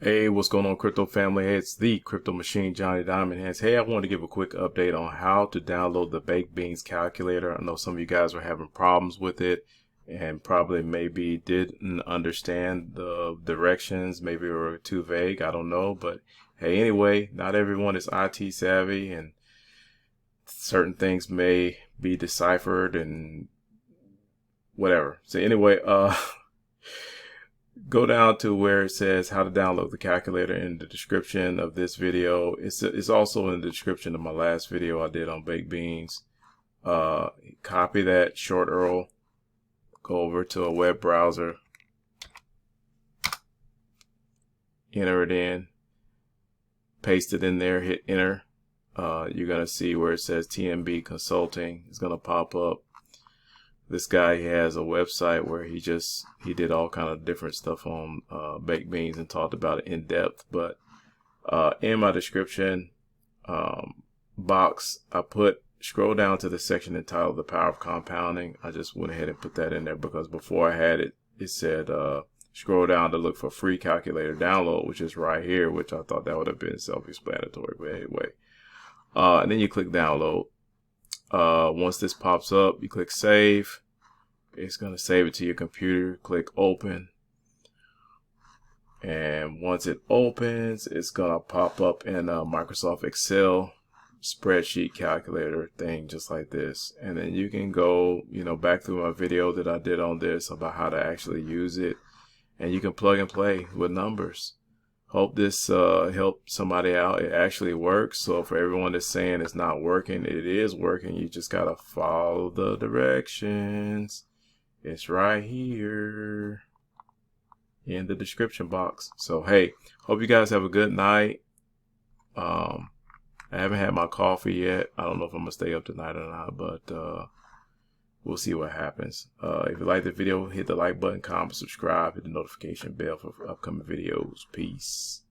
Hey, what's going on, crypto family? Hey, it's the Crypto Machine, Johnny Diamond Hands. Hey, I wanted to give a quick update on how to download the Baked Beans calculator. I know some of you guys were having problems with it and probably maybe didn't understand the directions, maybe were too vague. I don't know, but hey, anyway, not everyone is IT savvy and certain things may be deciphered and whatever. So anyway, go down to where it says how to download the calculator in the description of this video. It's also in the description of my last video I did on baked beans. Copy that shorturl, go over to a web browser, enter it in, paste it in there, hit enter. You're going to see where it says TMB Consulting. It's going to pop up. This guy, he has a website where he did all kind of different stuff on baked beans and talked about it in depth. But in my description box, scroll down to the section entitled The Power of Compounding. I just went ahead and put that in there because before I had it said scroll down to look for free calculator download, which is right here, which I thought that would have been self-explanatory. But anyway, and then you click download. Once this pops up, you click save. It's going to save it to your computer. Click open. And once it opens, it's going to pop up in a Microsoft Excel spreadsheet calculator thing, just like this. And then you can go, back through my video that I did on this about how to actually use it. And you can plug and play with numbers. Hope this helped somebody out. It actually works. So for everyone that's saying it's not working, it is working. You just got to follow the directions. It's right here in the description box. So, hey, hope you guys have a good night. I haven't had my coffee yet. I don't know if I'm going to stay up tonight or not, but we'll see what happens. If you like the video, hit the like button, comment, subscribe, hit the notification bell for upcoming videos. Peace.